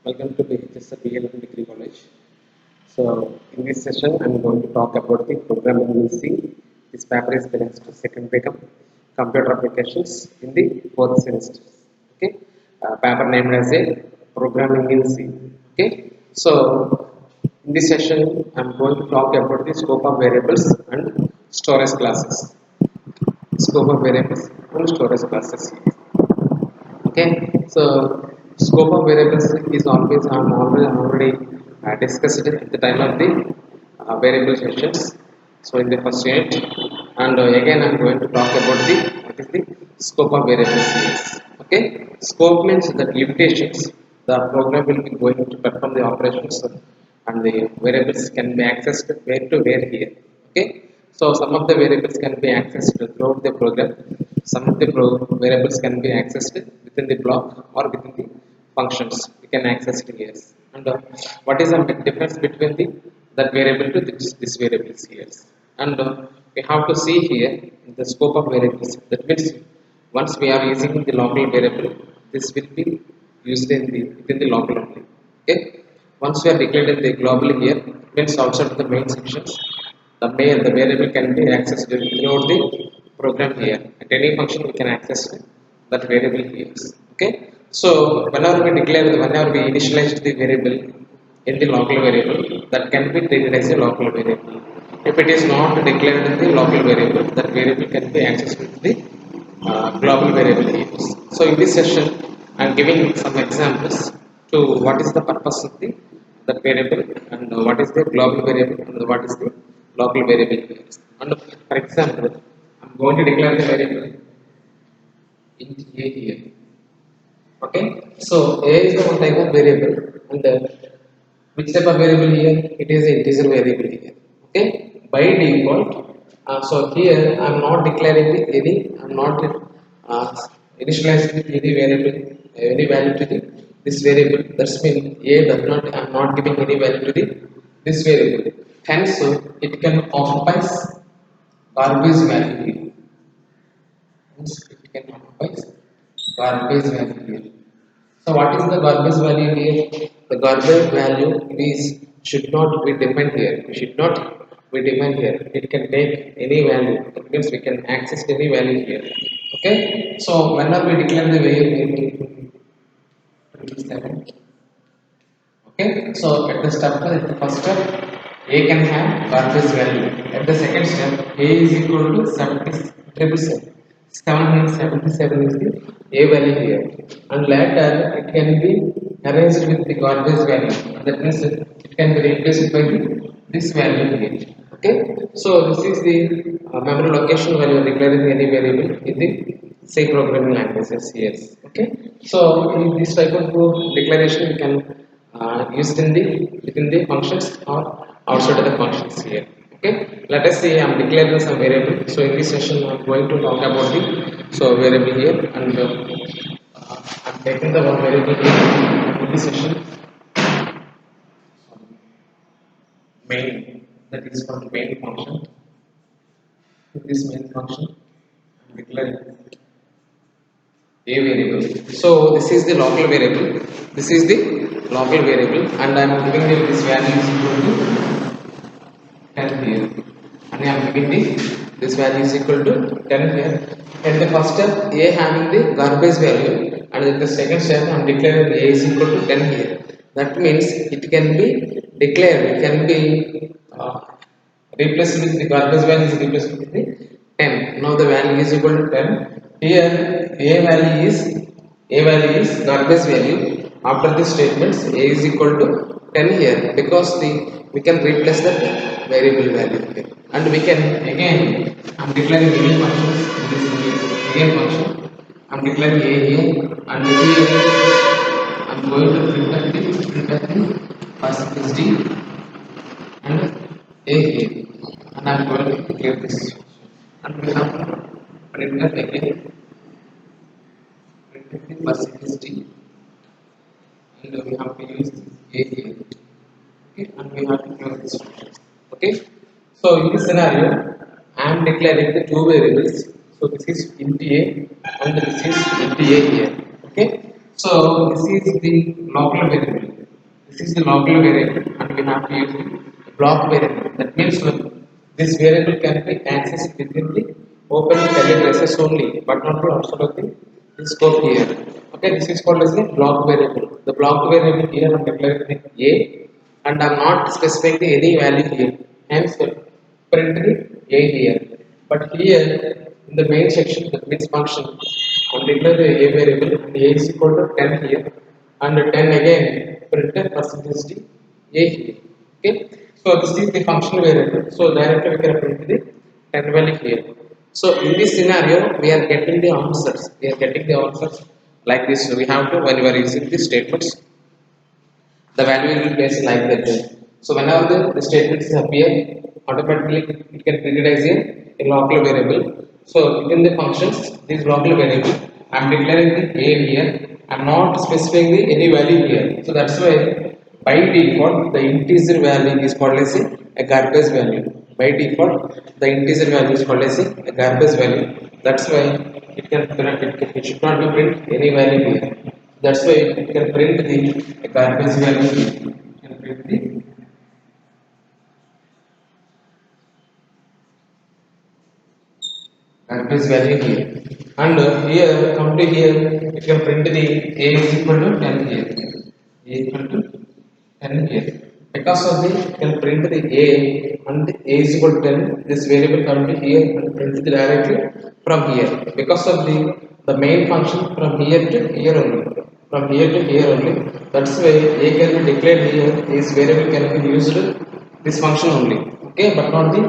Welcome to the HSR BLM Degree College. So, in this session, I'm going to talk about the programming in C. This paper is belongs to second become computer applications in the fourth semester. Okay, paper named as a programming in C. Okay, so in this session, I'm going to talk about the scope of variables and storage classes. Scope of variables and storage classes. Okay, so scope of variables is always already discussed at the time of the variable sessions. So in the first unit, and again I'm going to talk about the what is the scope of variables here. Okay, scope means that limitations the program will be going to perform the operations, and the variables can be accessed where to where here. Okay, so some of the variables can be accessed throughout the program. Some of the variables can be accessed within the block or within the functions. We can access it here. And what is the difference between the that variable to this variables here? And we have to see here the scope of variables. That means once we are using the local variable, this will be used in the within the local only. Okay. Once we are declared in the global here, it means outside the main sections, the variable can be accessed throughout the program here. At any function we can access that variable here. Okay. So whenever we initialize the variable in the local variable, that can be treated as a local variable. If it is not declared in the local variable, that variable can be accessed with the global variable here. So in this session, I am giving some examples to what is the purpose of the that variable, and what is the global variable, and what is the local variable here. And for example, I am going to declare the variable int a here. Okay, so a is the one type of variable, and which type of variable here? It is an integer variable here. Okay, by default. So here I am not declaring any. I am not initializing any variable, any value to the this variable. That's mean a does not. I am not giving any value to the this variable. Hence, it can occupies garbage value here. Hence, it can occupies garbage value here. So what is the garbage value here? The garbage value is should not be defined here. We should not be defined here. It can take any value. That means we can access any value here. Okay. So whenever we declare the variable, 27. Okay. So at the step, at the first step, a can have garbage value. At the second step, a is equal to 777. 777 is the a value here, and later it can be arranged with the garbage value. That means it can be replaced by this value here. Okay, so this is the memory location value declaring any variable in the C programming languages here. Okay, so in this type of declaration we can use it in the within the functions or outside of the functions here. Okay, let us say I am declaring some variable. So in this session I am going to talk about the variable here, and I am taking the one variable here in this session main, that is from main function. In this main function I am declaring a variable. So this is the local variable. This is the local variable, and I am giving it this value is equal to 10 here, and I am giving this value is equal to 10 here. At the first step, a having the garbage value, and at the second step, I am declaring a is equal to 10 here. That means it can be declared, it can be replaced with the garbage value is replaced with the 10. Now the value is equal to 10. Here, a value is garbage value. After the statements, a is equal to 10 here, because we can replace that variable value here, and we can again I am declaring any functions in this again function. I am declaring a here, and here I am going to print the percentage d and a here, and I am going to declare this, and we have to print that again, print the percentage d, and we have to use a here. Okay, and we have to close this function. Okay, so in this scenario I am declaring the two variables. So this is int a and this is int a here. Okay, so this is the local variable. This is the local variable and we have to use the block variable. That means this variable can be accessed within the open curly braces only, but not outside of the scope here. Okay, this is called as the block variable. The block variable here I am declaring a and I am not specifying the any value here. Hence print the a here. But here in the main section, that means function, I am declaring the a variable and a is equal to 10 here and 10 again print a percentage d a here. Okay, so this is the function variable. So directly we can print the 10 value here. So in this scenario, we are getting the answers. We are getting the answers like this. So we have to, when we are using these statements, the value will be placed like that. So whenever the statements appear, automatically it can treat it as a local variable. So within the functions, this local variable, I am declaring the a here. I am not specifying the any value here. So that's why by default the integer value is called as a garbage value. By default, the integer value is called as a garbage value. That's why it should not be print any value here. That's why you can print the garbage value. You can print the garbage value here. And here, come to here, you can print the a is equal to 10 here. A equal to 10 here. Because of the, you can print the a and the a is equal to 10, this variable come to here and print it directly from here. Because of the main function from here to here only. From here to here only. That's why a can be declared here, this variable can be used this function only. Okay, but not the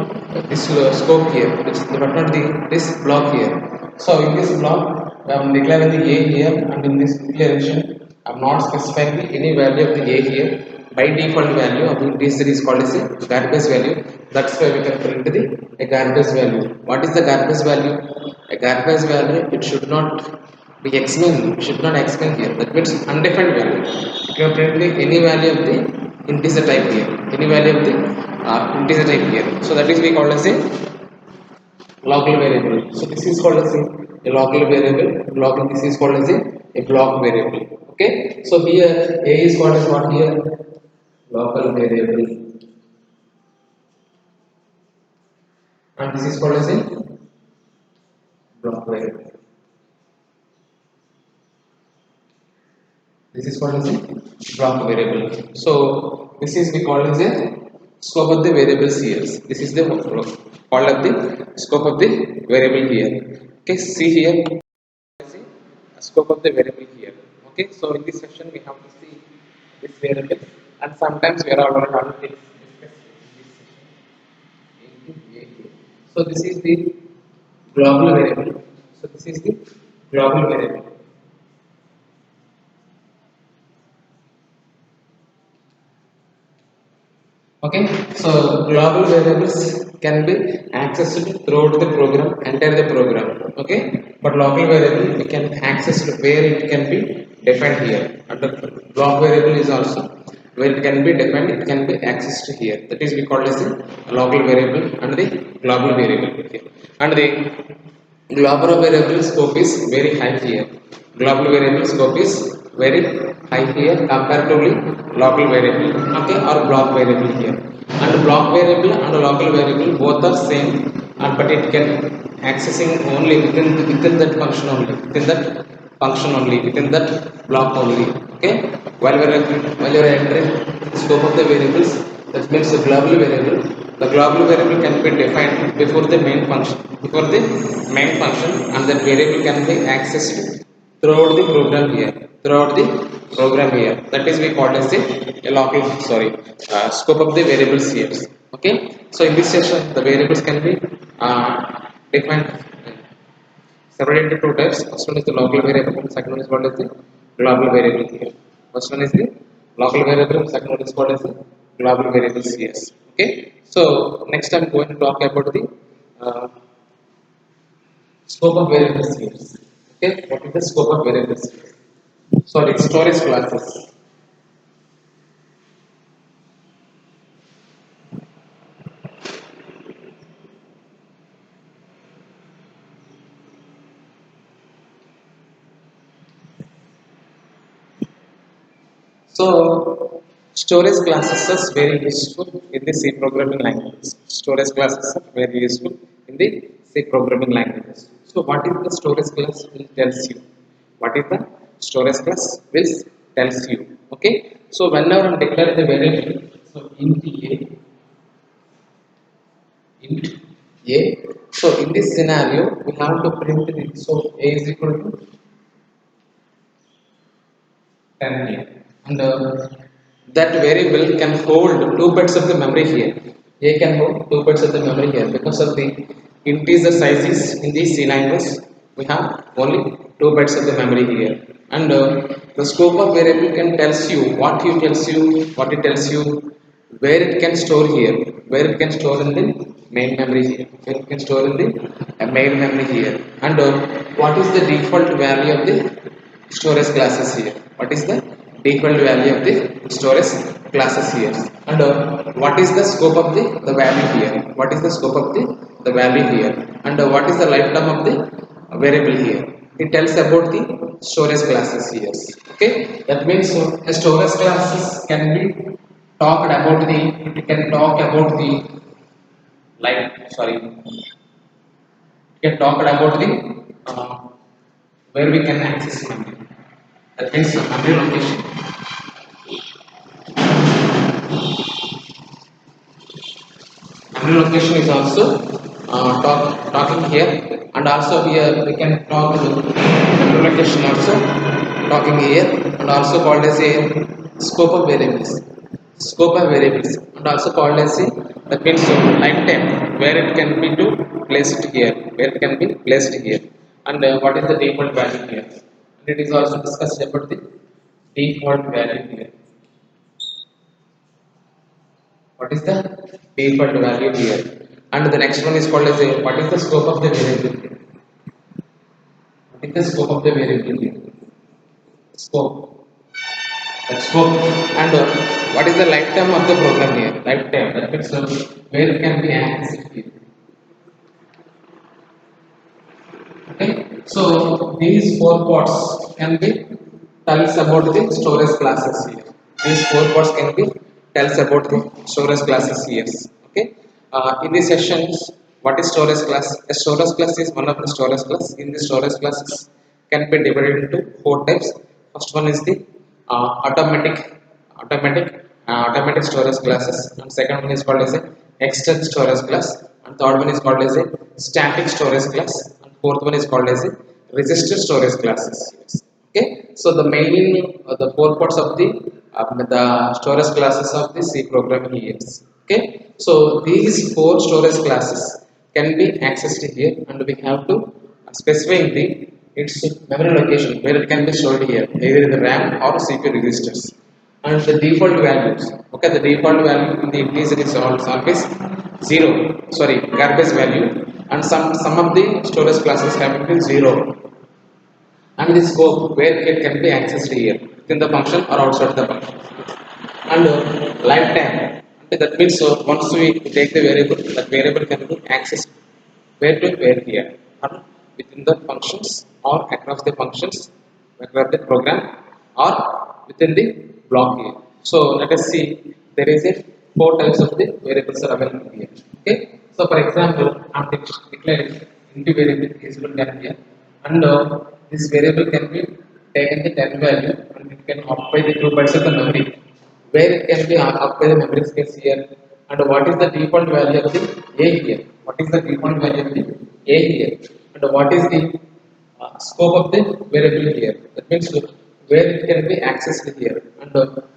this scope here, but not the this block here. So in this block, I am declaring the a here, and in this declaration, I am not specifying the any value of the a here. By default value of this is called as a garbage value. That's why we can print the a garbage value. What is the garbage value? A garbage value, it should not be explained, should not explain here. That means undefined value. You can print the any value of the integer type here, any value of the integer type here. So that is we call as a local variable. So this is called as a local variable. Local, this is called as a block variable. Okay. So here a is called as what here? Local variable, and this is called as a block variable. This is called as a block variable. So this is we call as a scope of the variables here. This is the called of the scope of the variable here. Okay, see here as a scope of the variable here. Okay, so in this section we have to see this variable, and sometimes we are already discussed in this section. So this is the global variable. So this is the global variable. Okay, so global variables can be accessed throughout the program, entire the program. Okay, but local variable we can access where it can be defined here. Under block variable is also where it can be defined, it can be accessed here. That is we call as the local variable and the global variable here. And the global variable scope is very high here. Global variable scope is very high here comparatively local variable, okay, or block variable here. And block variable and local variable both are same, but it can accessing only within that function only, within that block only. Okay, while you are entering the scope of the variables, that means the global variable. The global variable can be defined before the main function, and that variable can be accessed throughout the program here. That is we call as a local, sorry, scope of the variables here. Okay, so in this section, the variables can be defined separated into two types. First one is the local variable, and second one is what is the global variable here. First one is the local variable, second one is what is the global variables here. Okay, so next I'm going to talk about the uh, scope of variables here. Okay, what is the scope of variables here? Sorry, storage classes. So Storage classes is very useful in the C programming languages. Storage classes are very useful in the C programming languages. So what is the storage class will tells you. What is the storage class will tells you. Okay. So whenever I'm declaring the variable, so int a. So in this scenario, we have to print it. So a is equal to 10 here. And that variable can hold 2 bytes of the memory here. A can hold 2 bytes of the memory here because of the integer sizes in the C language. We have only 2 bytes of the memory here. And the scope of variable can tells you what it tells you, where it can store here, where it can store in the main memory here, where it can store in the main memory here, and what is the default value of the storage classes here. What is the default value of the storage classes here, and what is the scope of the value here, what is the scope of the value here, and what is the lifetime of the variable here. It tells about the storage classes here. Okay, that means a storage classes can be talked about the, it can talk about the, like, sorry, it can talk about the where we can access memory. That means memory location. Memory location is also talking here, and also here we can talk the memory location also talking here, and also called as a scope of variables. Scope of variables, and also called as a, that means lifetime, where it can be to placed here, where it can be placed here, and what is the default value here. And it is also discussed about the default value here. What is the default value here? And the next one is called as a, what is the scope of the variable here? What is the scope of the variable here? Scope. That scope. And what is the lifetime of the program here? Lifetime. That means where it can be accessed here. Okay. So these four ports can be tells about the storage classes here. These four ports can be tells about the storage classes here. Okay. In these sessions, what is storage class? A storage class is one of the storage class. In the storage classes can be divided into four types. First one is the automatic storage classes, and second one is called as a external storage class, and third one is called as a static storage class, and fourth one is called as a register storage classes. Okay, so the main the four parts of the storage classes of the C programming here. Okay, so these four storage classes can be accessed here, and we have to specify the its memory location where it can be stored here, either in the RAM or CPU registers. And the default values, okay, the default value in the integer is always 0, sorry, garbage value, and some of the storage classes have been 0, and the scope where it can be accessed here within the function or outside the function, and lifetime. That means once we take the variable, that variable can be accessed where to where here, or within the functions or across the functions, across the program, or within the block here. So let us see, there is a four types of the variables are available here. Okay, so for example, I'm declaring into variable is equal to 10 here, and this variable can be taken the 10 value, and it can occupy the 2 bytes of the memory, where it can be occupy the memory space here, and what is the default value of the a here, what is the default value of the a here, and what is the scope of the variable here. That means where it can be accessed here, and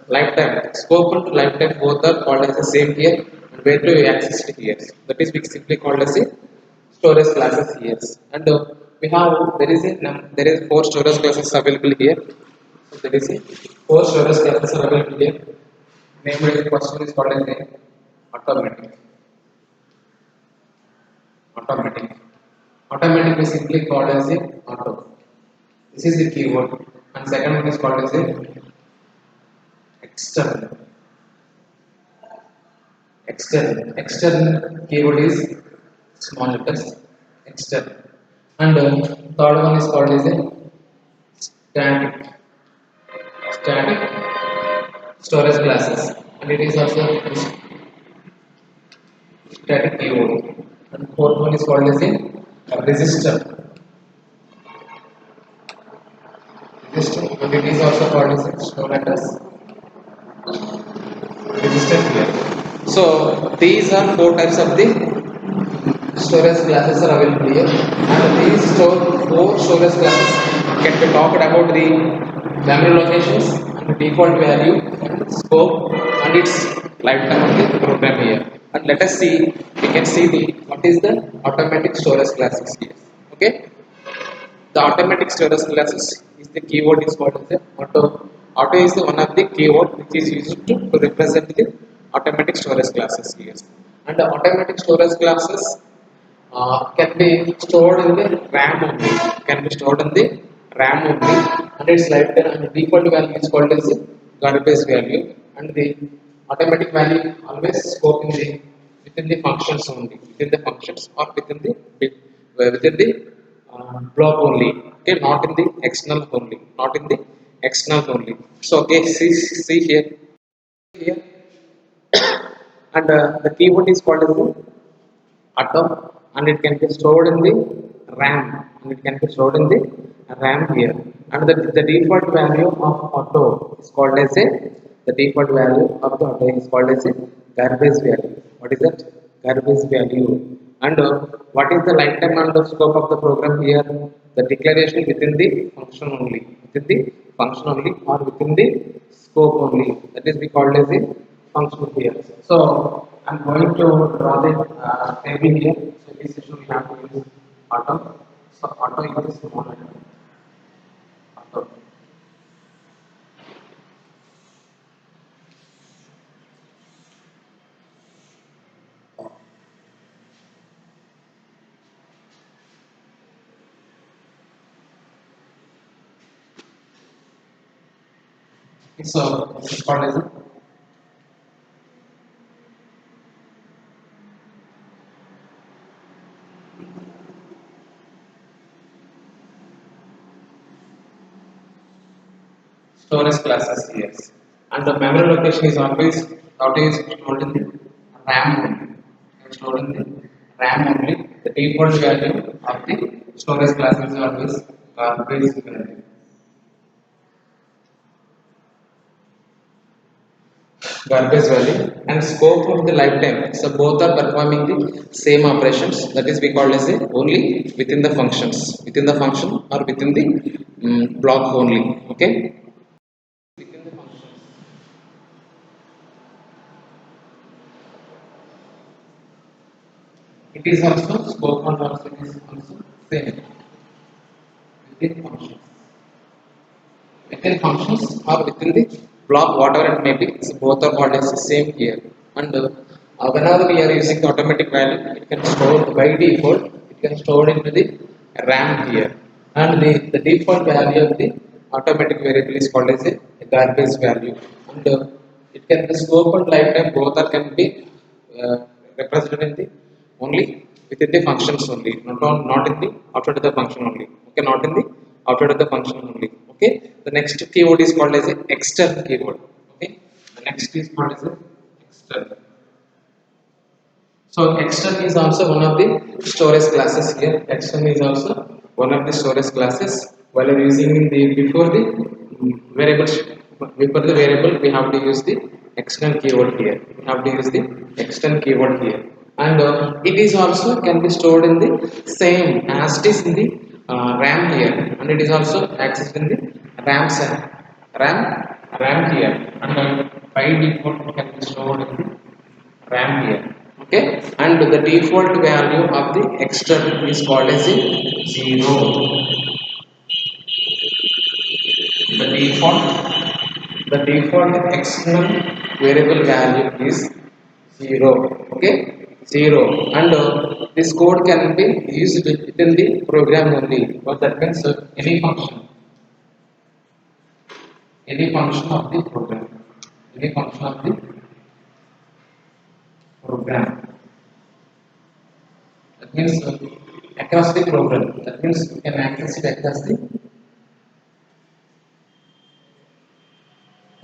lifetime, scope and lifetime both are called as the same here, and where to access it here. That is simply called as a storage classes here. And we have, there is four storage classes available here. So there is a four storage classes are available here. Namely, the first one is called as a automatic. Automatic. Automatic is simply called as a auto. This is the keyword. And second one is called as a external. External keyword is small letters. External. And third one is called as a static. Static storage classes, and it is also static keyword. And fourth one is called as a register. Register, and it is also called as a store address register here. So these are four types of the storage classes are available here, and these four storage classes can be talked about the memory locations, and default value, scope, and its lifetime of the program here. And let us see, we can see the what is the automatic storage classes here. Okay, the automatic storage classes is the keyword is called as the auto. Auto is the one of the keyword which is used to represent the automatic storage classes here. And the automatic storage classes can be stored in the RAM only. Can be stored in the RAM only, and its lifetime and default value is called as the garbage value, and the automatic value always scope in the within the functions only, within the functions or within the within the block only. Okay, not in the external only, not in the external only. So okay, see here, and the keyword is called as the atom, and it can be stored in the RAM, and it can be stored in the RAM here. And the default value of auto is called as a the default value of the auto is called as a garbage value. What is that? Garbage value. And what is the lifetime and the scope of the program here? The declaration within the function only, within the function only, or within the scope only. That is we called as a function here. So I'm going to draw the table here. So this session we have to use auto. So auto is one auto. So this is called as a storage classes here. And the memory location is always stored in the RAM only. It's stored in the RAM only. The default value of the storage class is always garbage value, and scope of the lifetime. So both are performing the same operations. That is we call as a only within the functions, within the function or within the block only. Okay. Within the functions. It is also scope and also it is also same within functions. Within functions or within the block, whatever it may be, so both are called as the same here. And whenever we are using the automatic value, it can store by default, it can store into the RAM here. And the default value of the automatic variable is called as a garbage value. And it can be scope and lifetime both are can be uh, represented in the only within the functions only, not in the outside of the function only. Okay, not in the outside of the function only. Okay, the next keyword is called as a external keyword. Okay, the next is called as a external. So external is also one of the storage classes here. External is also one of the storage classes. While you're using the variable before the variable, we have to use the external keyword here. We have to use the external keyword here, and it is also can be stored in the same as it is in the RAM here, and it is also accessed in the RAM cell, RAM RAM here, and by default it can be stored in the RAM here. Okay, and the default value of the external is called as a 0. The default external variable value is 0. Okay, 0. And this code can be used within the program only. What that means, any function of the program, any function of the program. That means across the program. That means you can access it across the.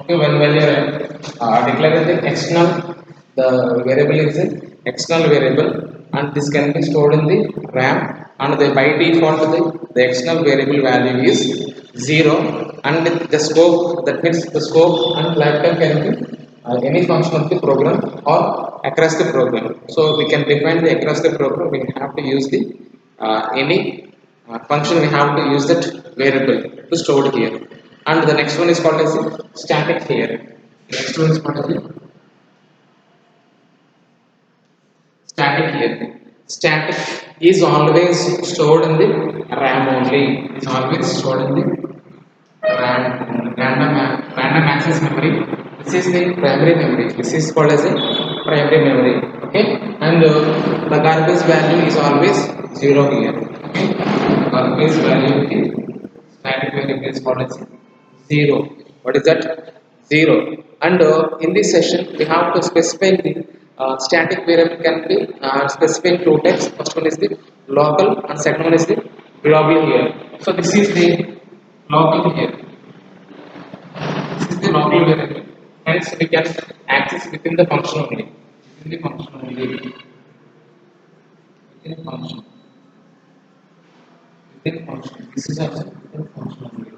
Okay, when you are declared the external, the variable is an external variable, and this can be stored in the RAM, and the by default the external variable value is 0, and the scope, that means the scope and lifetime can be any function of the program or across the program. So we can define the across the program, we have to use the any function, we have to use that variable to store it here. And the next one is called as static here. Next one is called as static here. Static is always stored in the RAM only. It's always stored in the random access memory. This is the primary memory. This is called as a primary memory. Okay, and the garbage value is always 0 here. Okay, garbage value is static variable is called as 0. What is that? 0. And in this session we have to specify the static variable can be specified two types. First one is the local and second one is the global here. So this is the local here. This is the local variable. Hence we can access within the function only. Within the function only. Within function. Within function. This is also within function only.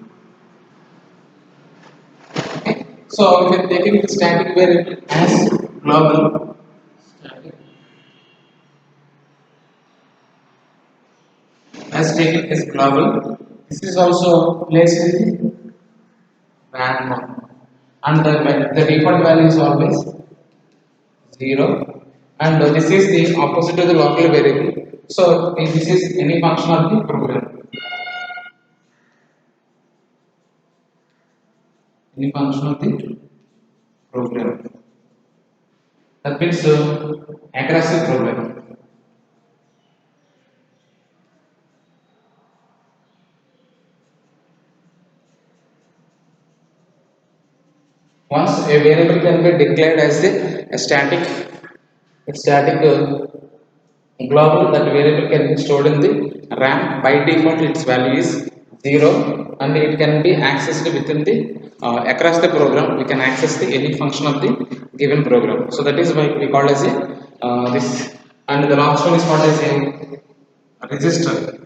Okay. So we are taking the static variable as global. Static. As taken as global. This is also placed in the RAM, and the default value is always 0, and this is the opposite to the local variable. So this is any function of the program. Any function of the program. That means across the program. Once a variable can be declared as a static global, that variable can be stored in the RAM. By default its value is 0, and it can be accessed within the across the program. We can access the any function of the given program. So that is why we call as a this. And the last one is called as a register.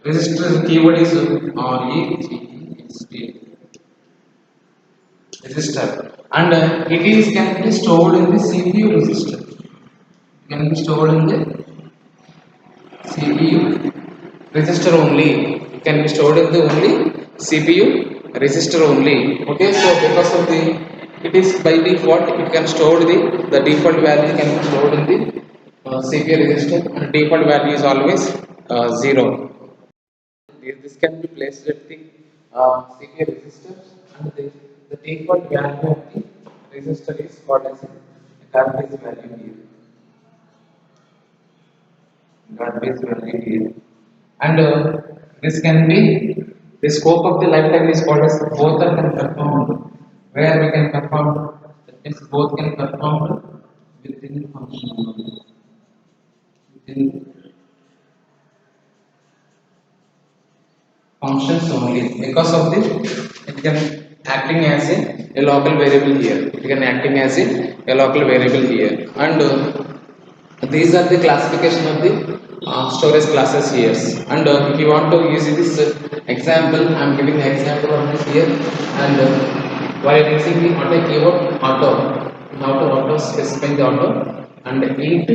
Register keyword is REGISTER. Register, and it is can be stored in the CPU register. Can be stored in the CPU register only. It can be stored in the only CPU register only. Okay, so because of the it is by default it can store the default value can be stored in the CPU register, and default value is always 0. This can be placed at the CPU register, and the default value of the register is called as a garbage value here. Garbage value here. And this can be the scope of the lifetime is called as both are can performed. Where we can perform, that means both can perform within the function only. Within functions only, because of this it can acting as a local variable here. It can acting as a local variable here, and these are the classification of the storage classes here. And if you want to use this example, I am giving the example of this here, and while using the auto keyword auto, specifying the auto, and int a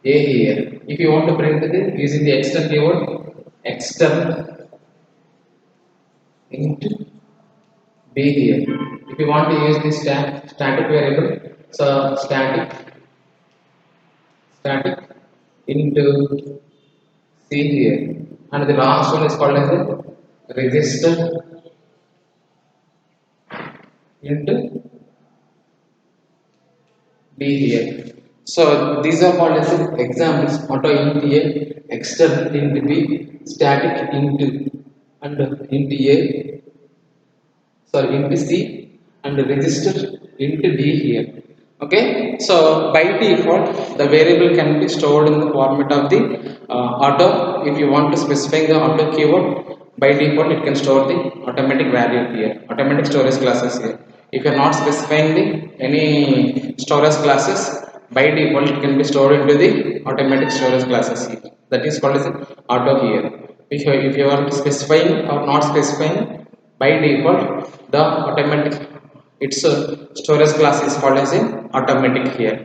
here. If you want to print the using the external keyword external int b here. If you want to use this static variable, so static into c here, and the last one is called as the register into b here. So these are called as examples: auto int a, external int b, static into and into a, sorry, into c, and register into d here. Okay, so by default the variable can be stored in the format of the auto. If you want to specify the auto keyword, by default it can store the automatic value here, automatic storage classes here. If you are not specifying the any storage classes, by default it can be stored into the automatic storage classes here. That is called as auto here. If you are specifying or not specifying, by default the automatic its storage class is called as a automatic here.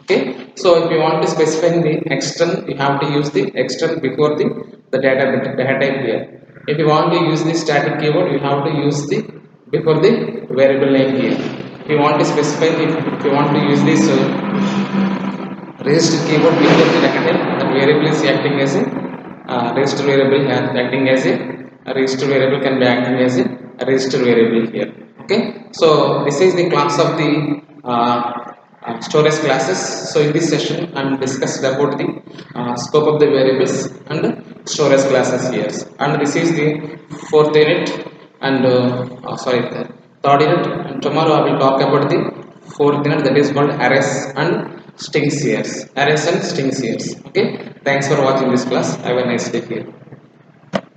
Okay, so if you want to specify the extern, you have to use the extern before the data type here. If you want to use the static keyword, you have to use the before the variable name here. If you want to specify, if you want to use this register keyword before the data type, that variable is acting as a register variable, acting as a register variable can be acting as a register variable here. Okay, so this is the class of the storage classes. So in this session I am discussed about the scope of the variables and storage classes here, and this is the fourth unit and sorry, the third unit, and tomorrow I will talk about the fourth unit, that is called arrays and strings here. Arrays and strings here. Okay, thanks for watching this class. Have a nice day here.